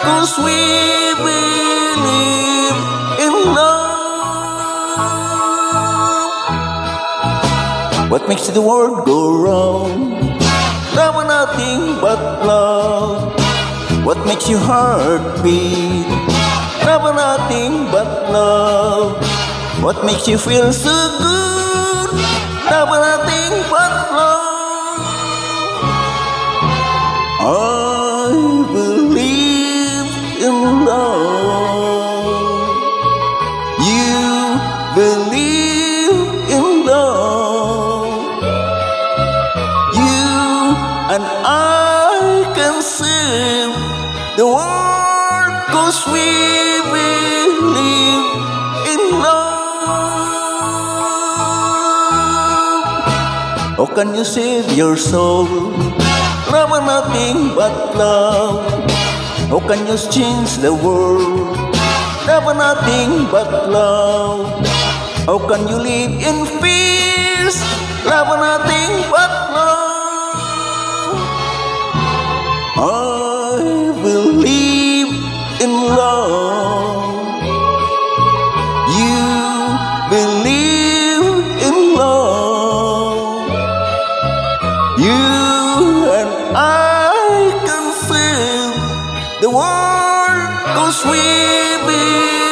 'cause we believe in love. What makes the world go round? Love and nothing but love. What makes your heart beat? Love and nothing but love. What makes you feel so good? Love and nothing but love. I believe in love. You believe in love. You and I can save the world 'cause we believe in love. How can you save your soul? Love and nothing but love. How can you change the world? Love and nothing but love. How can you live in peace? Love and nothing but love. I believe in love. You believe in love. You and I can save the world 'cause we believe.